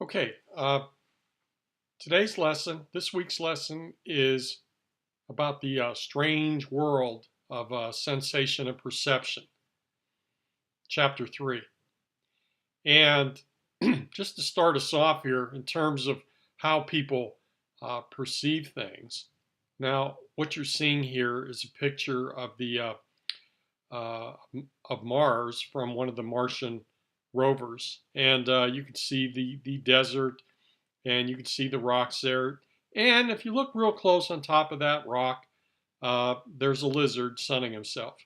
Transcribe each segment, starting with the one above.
Okay, today's lesson, this week's lesson is about the strange world of sensation and perception, chapter 3. And just to start us off here in terms of how people perceive things. Now, what you're seeing here is a picture of the uh, of Mars from one of the Martian rovers, and you can see the desert and you can see the rocks there. And if you look real close on top of that rock, there's a lizard sunning himself.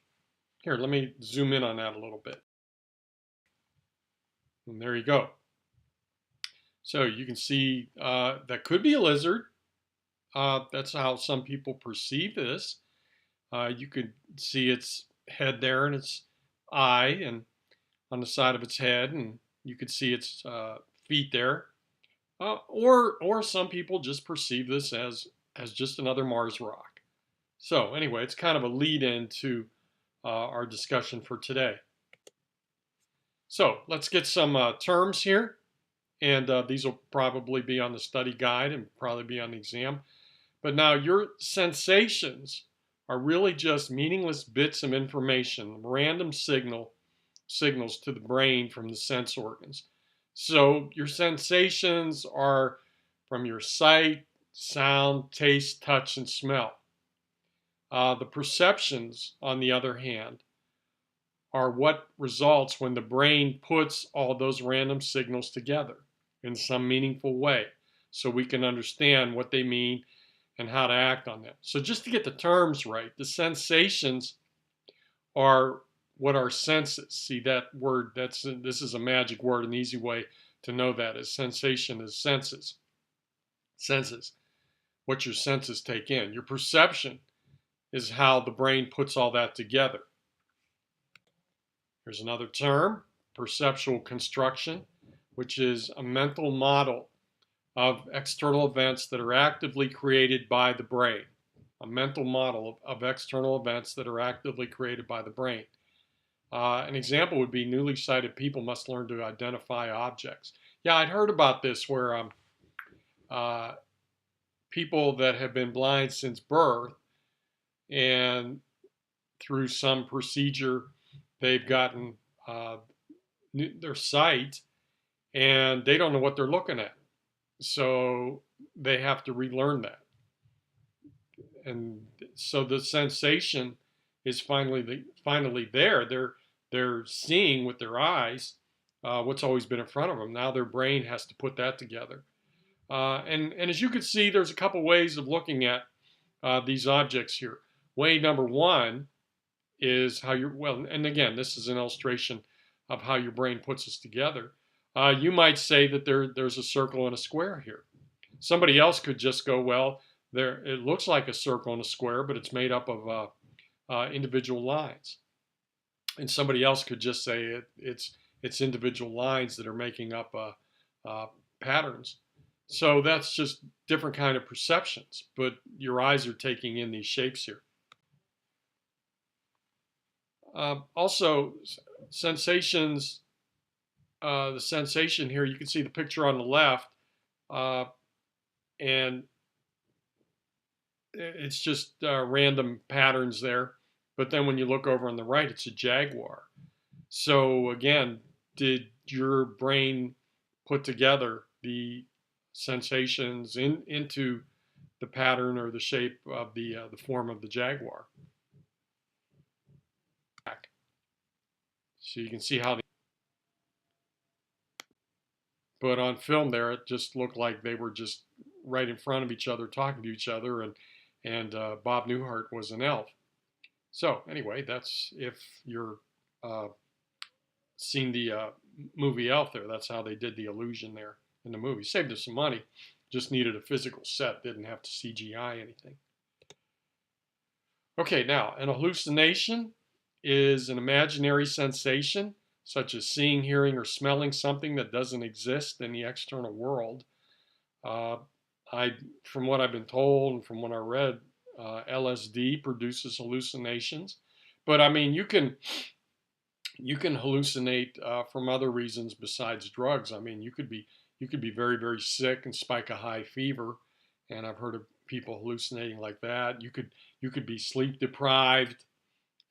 Here, let me zoom in on that a little bit. And there you go. So you can see that could be a lizard. That's how some people perceive this. You could see its head there and its eye and on the side of its head, and you could see its feet there. Or some people just perceive this as just another Mars rock. So anyway, it's kind of a lead-in to our discussion for today. So let's get some terms here, and these will probably be on the study guide and probably be on the exam. But now your sensations are really just meaningless bits of information, random signals to the brain from the sense organs. So your sensations are from your sight, sound, taste, touch, and smell. The perceptions, on the other hand, are what results when the brain puts all those random signals together in some meaningful way so we can understand what they mean and how to act on them. So just to get the terms right, the sensations are what our senses. See that word, this is a magic word, an easy way to know that is sensation is senses. Senses, what your senses take in. Your perception is how the brain puts all that together. Here's another term, perceptual construction, which is a mental model of external events that are actively created by the brain. A mental model of external events that are actively created by the brain. An example would be newly sighted people must learn to identify objects. Yeah, I'd heard about this where people that have been blind since birth and through some procedure they've gotten their sight and they don't know what they're looking at. So they have to relearn that. And so the sensation is finally there. They're seeing with their eyes what's always been in front of them. Now their brain has to put that together. And as you can see, there's a couple ways of looking at these objects here. Way number one is how and again, this is an illustration of how your brain puts this together. You might say that there's a circle and a square here. Somebody else could just go, well, it looks like a circle and a square, but it's made up of individual lines. And somebody else could just say it's individual lines that are making up patterns. So that's just different kind of perceptions, but your eyes are taking in these shapes here. Also, sensations, the sensation here, you can see the picture on the left, and it's just random patterns there. But then when you look over on the right, it's a jaguar. So again, did your brain put together the sensations into the pattern or the shape of the form of the jaguar? So you can see how, but on film there, it just looked like they were just right in front of each other, talking to each other, and Bob Newhart was an elf. So anyway, that's if you're seen the movie Elf there. That's how they did the illusion there in the movie. Saved us some money. Just needed a physical set. Didn't have to CGI anything. Okay, now an hallucination is an imaginary sensation such as seeing, hearing, or smelling something that doesn't exist in the external world. From what I've been told and from what I read, LSD produces hallucinations. But I mean, you can hallucinate from other reasons besides drugs. I mean, you could be you could be very, very sick and spike a high fever. And I've heard of people hallucinating like that. You could be sleep deprived,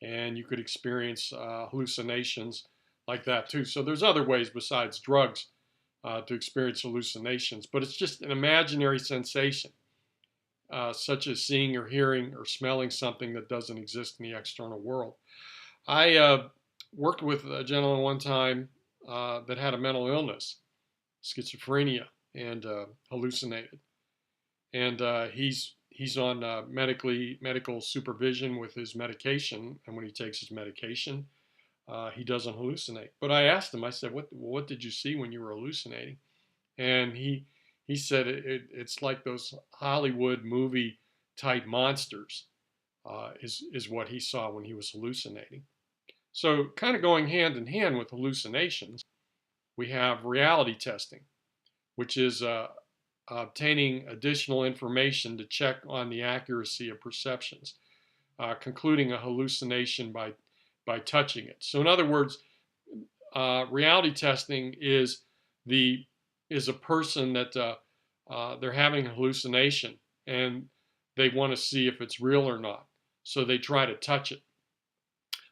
and you could experience hallucinations like that too. So there's other ways besides drugs to experience hallucinations, but it's just an imaginary sensation, such as seeing or hearing or smelling something that doesn't exist in the external world. I worked with a gentleman one time that had a mental illness, schizophrenia, and hallucinated. And he's on medical supervision with his medication, and when he takes his medication, he doesn't hallucinate. But I asked him, I said, what did you see when you were hallucinating? And he said it's like those Hollywood movie type monsters, is what he saw when he was hallucinating. So kind of going hand in hand with hallucinations, we have reality testing, which is obtaining additional information to check on the accuracy of perceptions, concluding a hallucination by touching it. So in other words, reality testing is a person that they're having a hallucination and they want to see if it's real or not. So they try to touch it.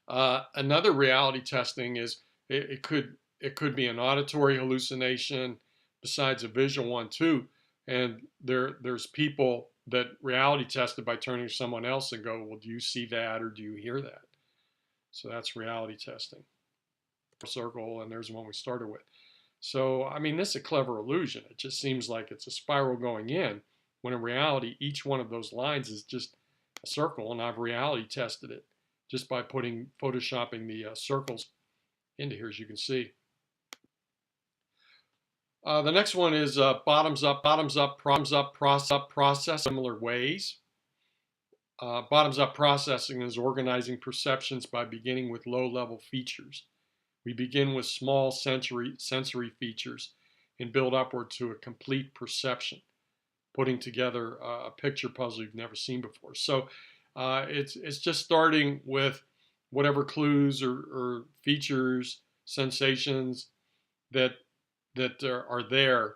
Another reality testing is it could be an auditory hallucination besides a visual one too. And there's people that reality tested by turning to someone else and go, well, do you see that or do you hear that? So that's reality testing. Circle, and there's the one we started with. So, I mean, this is a clever illusion. It just seems like it's a spiral going in, when in reality, each one of those lines is just a circle, and I've reality tested it just by photoshopping the circles into here, as you can see. The next one is bottoms up process, similar ways. Bottoms up processing is organizing perceptions by beginning with low-level features. We begin with small sensory features and build upward to a complete perception, putting together a picture puzzle you've never seen before. So it's just starting with whatever clues or features, sensations that are there,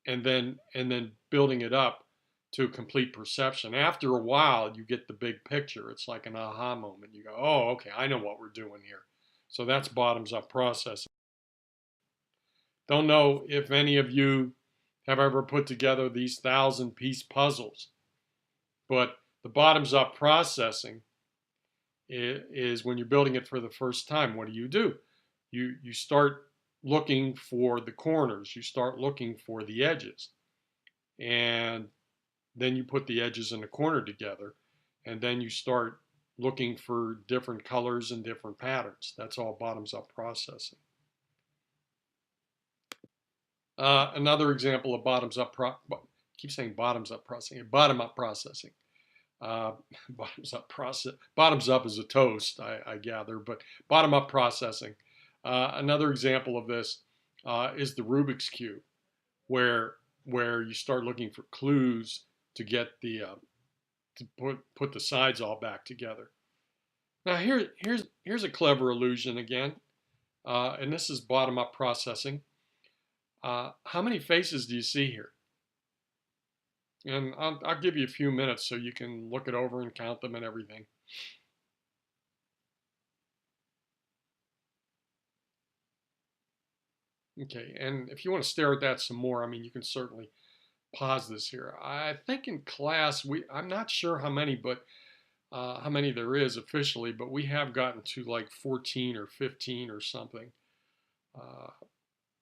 and then building it up to a complete perception. After a while, you get the big picture. It's like an aha moment. You go, oh, okay, I know what we're doing here. So that's bottoms up processing. Don't know if any of you have ever put together these 1,000-piece puzzles, but the bottoms up processing is when you're building it for the first time. What do? You start looking for the corners. You start looking for the edges. And then you put the edges and the corner together. And then you start looking for different colors and different patterns. That's all bottoms up processing. Another example of bottoms up processing. Bottom up processing. Bottoms up is a toast, I gather, but bottom up processing. Another example of this is the Rubik's Cube, where you start looking for clues to get the to put the sides all back together. Now here's a clever illusion again, and this is bottom up processing. How many faces do you see here? And I'll give you a few minutes so you can look it over and count them and everything. Okay, and if you want to stare at that some more, I mean, you can certainly pause this here. I think in class, I'm not sure how many, but how many there is officially, but we have gotten to like 14 or 15 or something.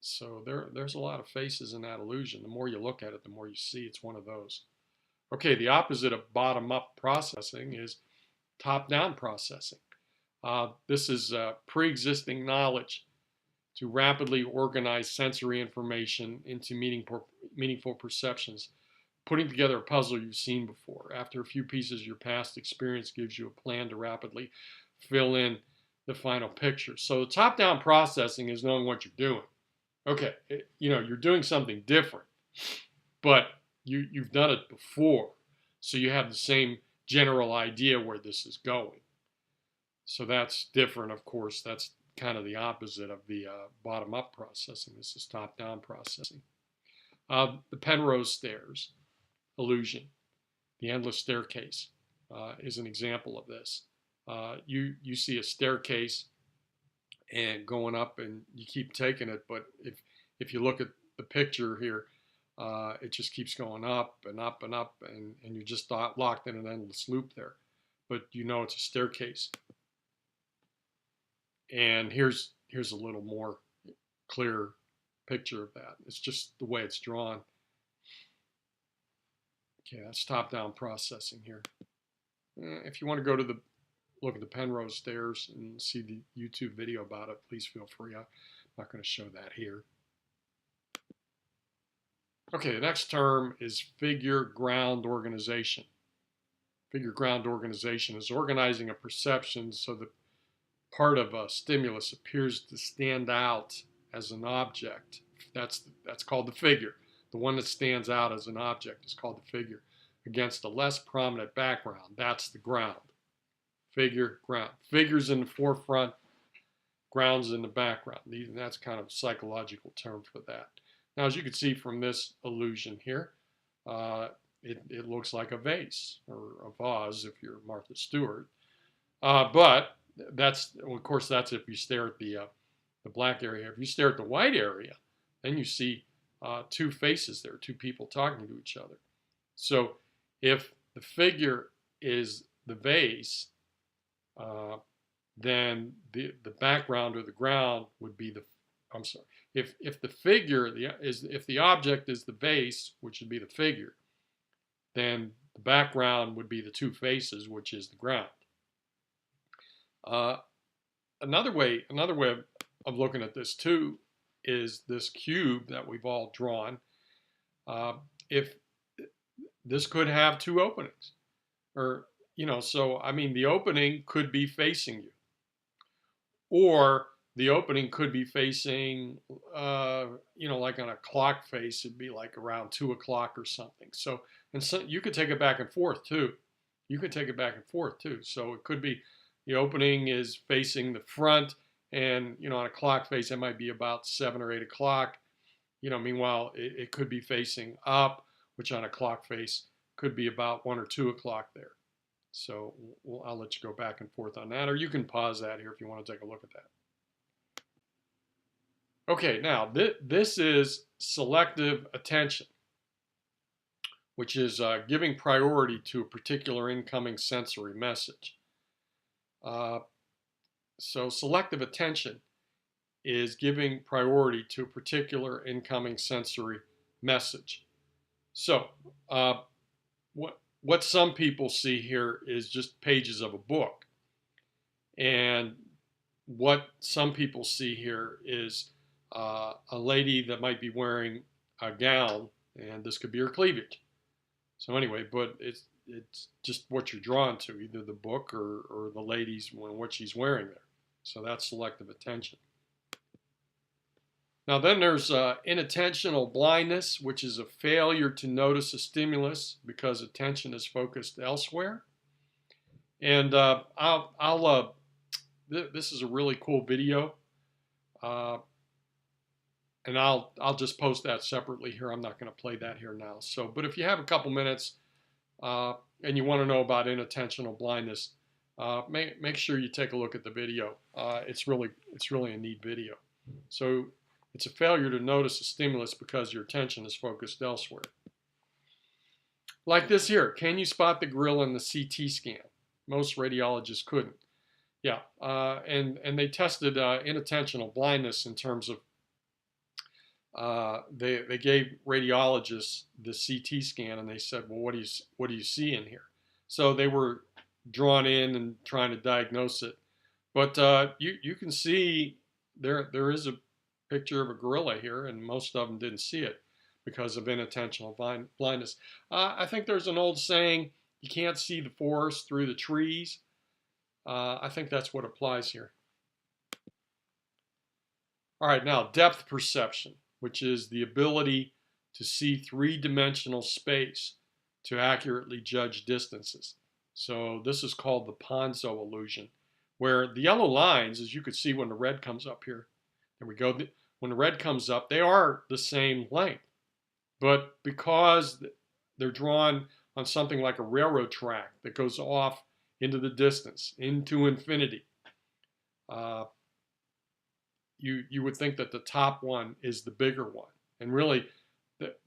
So there's a lot of faces in that illusion. The more you look at it, the more you see it's one of those. Okay, the opposite of bottom-up processing is top-down processing. This is pre-existing knowledge to rapidly organize sensory information into meaningful perceptions, putting together a puzzle you've seen before. After a few pieces, your past experience gives you a plan to rapidly fill in the final picture. So the top-down processing is knowing what you're doing. Okay, you're doing something different, but you've done it before, so you have the same general idea where this is going. So that's different, of course. That's kind of the opposite of the bottom-up processing. This is top-down processing. The Penrose stairs illusion, the endless staircase, is an example of this. You see a staircase and going up, and you keep taking it, but if you look at the picture here, it just keeps going up and up and up, and you're just locked in an endless loop there. But you know it's a staircase. And here's a little more clear picture of that. It's just the way it's drawn. Okay, that's top-down processing here. If you want to go to look at the Penrose stairs and see the YouTube video about it, please feel free. I'm not going to show that here. Okay, the next term is figure ground organization. Figure ground organization is organizing a perception so that part of a stimulus appears to stand out as an object. That's called the figure. The one that stands out as an object is called the figure, against a less prominent background. That's the ground. Figure, ground. Figure's in the forefront, ground's in the background. That's kind of a psychological term for that. Now, as you can see from this illusion here, it looks like a vase or a vase if you're Martha Stewart. But of course, that's if you stare at the black area. If you stare at the white area, then you see two faces there, two people talking to each other. So if the figure is the vase, then the background or the ground would be I'm sorry. If the figure if the object is the vase, which would be the figure, then the background would be the two faces, which is the ground. Another way of looking at this too is this cube that we've all drawn. If this could have two openings, or so I mean the opening could be facing you, or the opening could be facing, like on a clock face, it'd be like around 2 o'clock or something. So you could take it back and forth too. So it could be the opening is facing the front, and on a clock face it might be about 7 or 8 o'clock. Meanwhile it could be facing up, which on a clock face could be about 1 or 2 o'clock there. So I'll let you go back and forth on that, or you can pause that here if you want to take a look at that. Okay, now this is selective attention, which is giving priority to a particular incoming sensory message. So selective attention is giving priority to a particular incoming sensory message. So what some people see here is just pages of a book. And what some people see here is a lady that might be wearing a gown, and this could be her cleavage. So anyway, but it's just what you're drawn to, either the book or the lady's, what she's wearing there. So that's selective attention. Now then there's inattentional blindness, which is a failure to notice a stimulus because attention is focused elsewhere. And this is a really cool video. And I'll just post that separately here. I'm not going to play that here now. But if you have a couple minutes and you want to know about inattentional blindness, make sure you take a look at the video. It's really a neat video. So it's a failure to notice a stimulus because your attention is focused elsewhere. Like this here, can you spot the gorilla in the CT scan? Most radiologists couldn't. Yeah, and they tested inattentional blindness in terms of they gave radiologists the CT scan, and they said, well, what do you see in here? So they were drawn in and trying to diagnose it. But you can see there is a picture of a gorilla here, and most of them didn't see it because of inattentional blindness. I think there's an old saying, you can't see the forest through the trees. I think that's what applies here. All right, now depth perception, which is the ability to see three-dimensional space to accurately judge distances. So this is called the Ponzo illusion, where the yellow lines, as you could see when the red comes up here, there we go, when the red comes up, they are the same length, But because they're drawn on something like a railroad track that goes off into the distance, into infinity, uh, you would think that the top one is the bigger one. And really,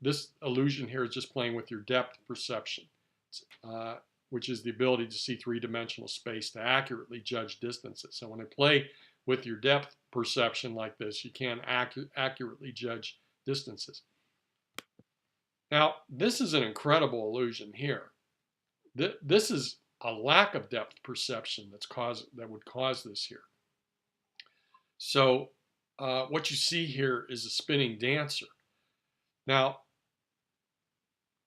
this illusion here is just playing with your depth perception, uh, which is the ability to see three-dimensional space to accurately judge distances. So when I play with your depth perception like this, you can accurately judge distances. Now, this is an incredible illusion here. This is a lack of depth perception that would cause this here. So what you see here is a spinning dancer. Now,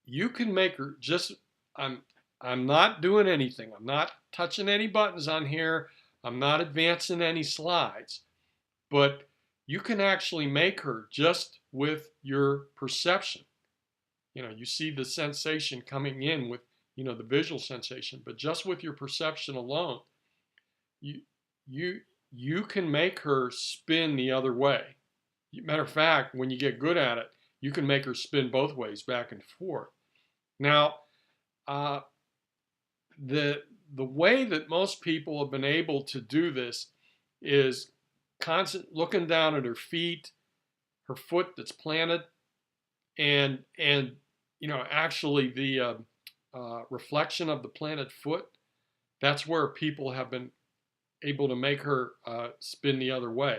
you can make her just, I'm not doing anything. I'm not touching any buttons on here. I'm not advancing any slides. But you can actually make her just with your perception. You see the sensation coming in with, the visual sensation, but just with your perception alone, you, you, you can make her spin the other way. Matter of fact, when you get good at it, you can make her spin both ways, back and forth. Now, the way that most people have been able to do this is constant looking down at her feet, her foot that's planted, and actually the reflection of the planted foot. That's where people have been able to make her spin the other way.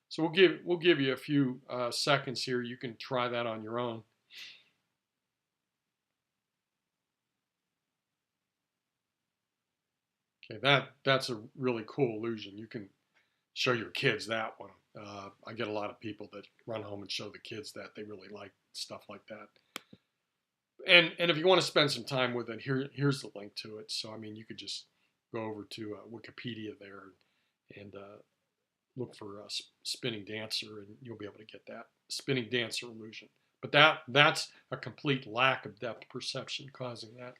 So we'll give you a few seconds here. You can try that on your own. Okay, that's a really cool illusion. You can show your kids that one. I get a lot of people that run home and show the kids that. They really like stuff like that. And if you want to spend some time with it, here's the link to it. So I mean, you could just go over to Wikipedia there and look for spinning dancer, and you'll be able to get that spinning dancer illusion. But that's a complete lack of depth perception causing that.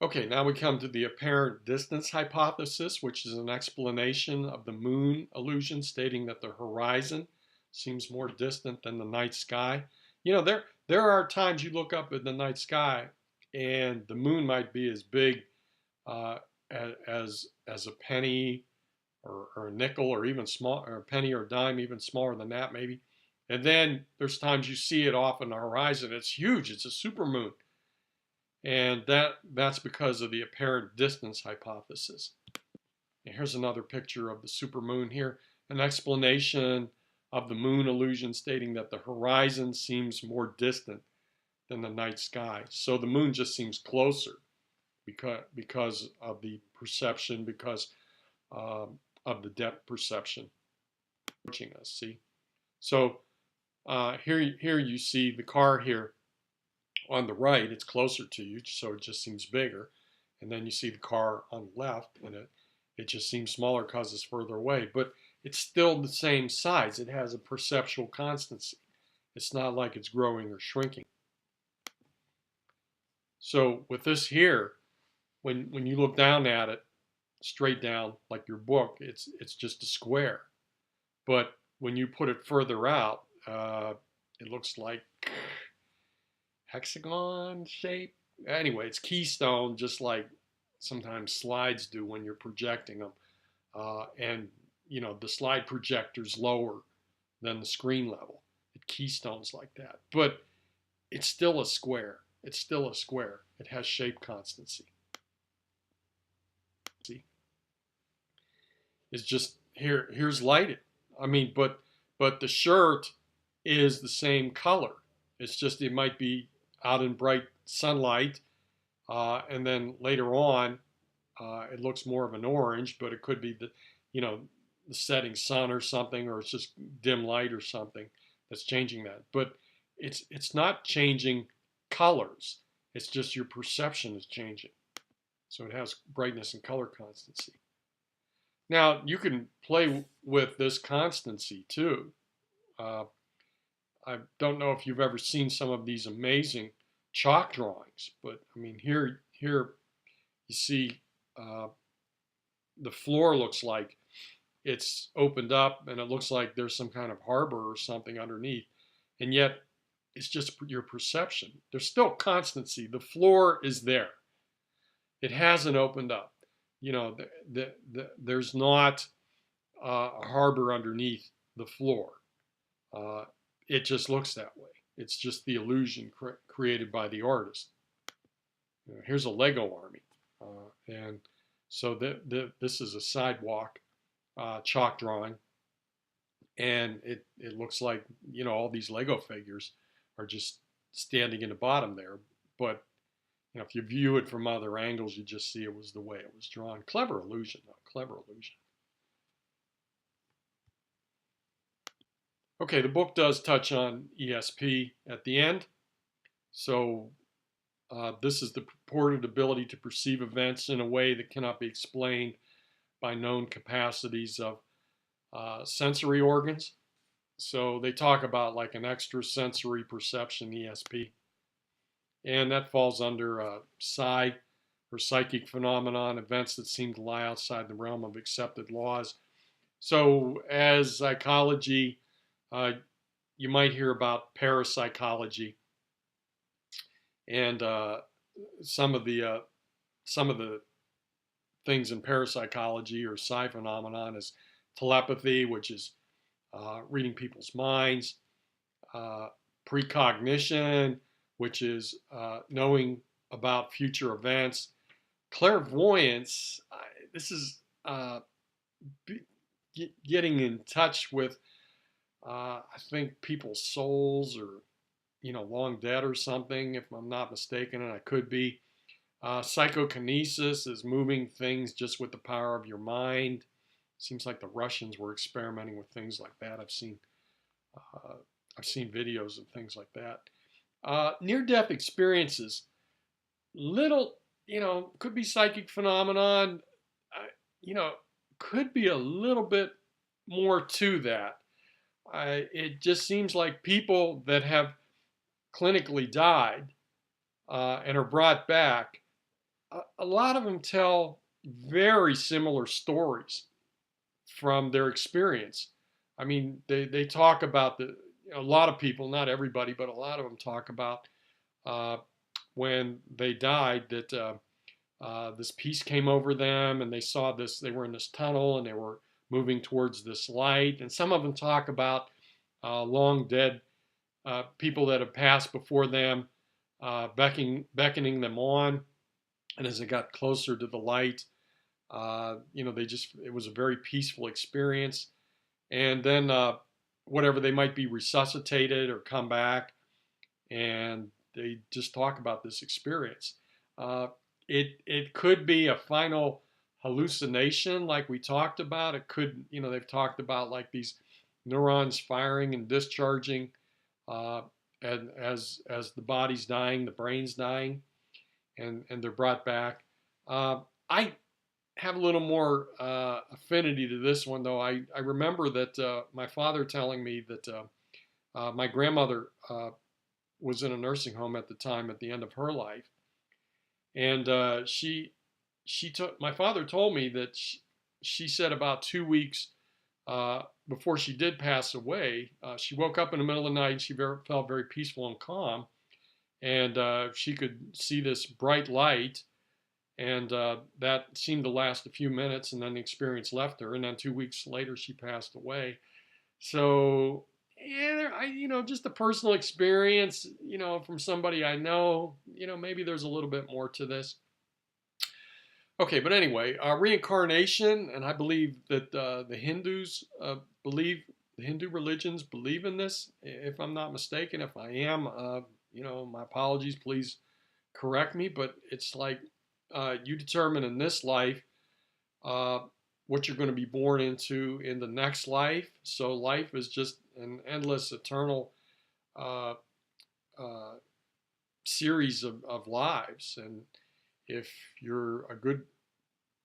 Okay, now we come to the apparent distance hypothesis, which is an explanation of the moon illusion, stating that the horizon seems more distant than the night sky. There are times you look up at the night sky and the moon might be as big uh, as a penny or a nickel, or even small, or a penny or a dime, even smaller than that maybe. And then there's times you see it off on the horizon. It's huge. It's a supermoon. And that's because of the apparent distance hypothesis. And here's another picture of the supermoon here, an explanation of the moon illusion, stating that the horizon seems more distant than the night sky. So the moon just seems closer because of the perception, because of the depth perception approaching us. See, so here you see the car here on the right. It's closer to you, so it just seems bigger. And then you see the car on the left, and it just seems smaller because it's further away. But it's still the same size. It has a perceptual constancy. It's not like it's growing or shrinking. So with this here, when you look down at it, straight down like your book, it's just a square. But when you put it further out, it looks like hexagon shape. Anyway, it's keystone, just like sometimes slides do when you're projecting them. And the slide projector's lower than the screen level. It keystones like that. But it's still a square. It's still a square. It has shape constancy. See? It's just here's lighted. I mean, but the shirt is the same color. It's just it might be out in bright sunlight, and then later on, it looks more of an orange, but it could be the setting sun or something, or it's just dim light or something that's changing that. But it's not changing colors. It's just your perception is changing. So it has brightness and color constancy. Now you can play with this constancy too. I don't know if you've ever seen some of these amazing chalk drawings, but I mean here you see the floor looks like it's opened up, and it looks like there's some kind of harbor or something underneath. and yet it's just your perception. There's still constancy. The floor is there. It hasn't opened up. You know, there's not a harbor underneath the floor. Uh, it just looks that way. It's just the illusion created by the artist. You know, here's a Lego army, and so this is a sidewalk chalk drawing, and it looks like, you know, all these Lego figures are just standing in the bottom there. But you know, if you view it from other angles, you just see it was the way it was drawn. Clever illusion, though. Clever illusion. Okay, the book does touch on ESP at the end. So this is the purported ability to perceive events in a way that cannot be explained by known capacities of sensory organs. So they talk about like an extrasensory perception, ESP, and that falls under psi or psychic phenomenon, events that seem to lie outside the realm of accepted laws. So as psychology, you might hear about parapsychology, and some of the things in parapsychology or psi phenomenon is telepathy, which is reading people's minds, precognition, which is knowing about future events, clairvoyance. This is getting in touch with, I think, people's souls, or you know, long dead or something, if I'm not mistaken, and I could be. Psychokinesis is moving things just with the power of your mind. Seems like the Russians were experimenting with things like that. Uh, I've seen videos of things like that. Near-death experiences, little, you know, could be psychic phenomenon. You know, could be a little bit more to that. It just seems like people that have clinically died and are brought back, a lot of them tell very similar stories from their experience. I mean, they talk about a lot of people, not everybody, but a lot of them talk about uh, when they died that this peace came over them and they saw this, they were in this tunnel and they were moving towards this light. And some of them talk about long dead people that have passed before them, beckoning them on. And as they got closer to the light, you know, it was a very peaceful experience. And then whatever, they might be resuscitated or come back, and they just talk about this experience. It could be a final hallucination, like we talked about. It could, you know, they've talked about like these neurons firing and discharging, uh, and as the body's dying, the brain's dying, and they're brought back. I have a little more affinity to this one, though. I remember that my father telling me that my grandmother was in a nursing home at the time, at the end of her life, and she took my father told me that she said about 2 weeks before she did pass away, she woke up in the middle of the night and she felt very peaceful and calm, and she could see this bright light, and that seemed to last a few minutes, and then the experience left her, and then 2 weeks later she passed away. So yeah, you know, just a personal experience, you know, from somebody I know, you know, maybe there's a little bit more to this. Okay, but anyway, reincarnation, and I believe that the Hindus believe, the Hindu religions believe in this, if I'm not mistaken. If I am, you know, my apologies, please correct me, but it's like you determine in this life uh, what you're going to be born into in the next life. So life is just an endless, eternal uh, uh, series of lives. And if you're a good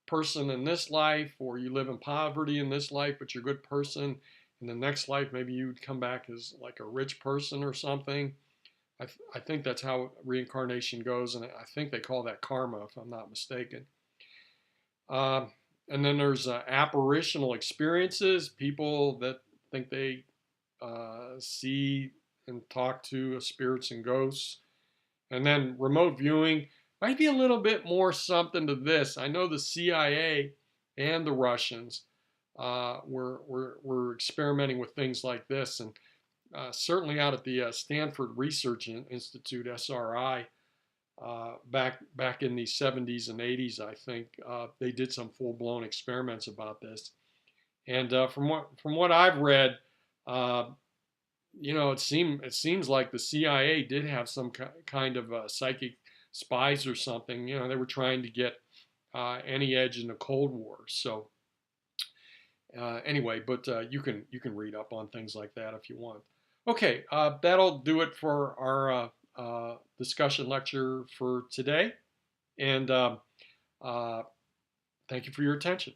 person in this life, or you live in poverty in this life, but you're a good person in the next life, maybe you'd come back as like a rich person or something. I think that's how reincarnation goes, and I think they call that karma, if I'm not mistaken. Uh, and then there's apparitional experiences, people that think they see and talk to spirits and ghosts. And then remote viewing might be a little bit more something to this. I know the CIA and the Russians were experimenting with things like this, and certainly out at the Stanford Research Institute (SRI) back in the 70s and 80s, I think they did some full-blown experiments about this. And from what I've read, uh, it seems like the CIA did have some kind of psychic spies or something. They were trying to get any edge in the Cold War. So anyway, but you can read up on things like that if you want. Okay, that'll do it for our discussion lecture for today, and uh, thank you for your attention.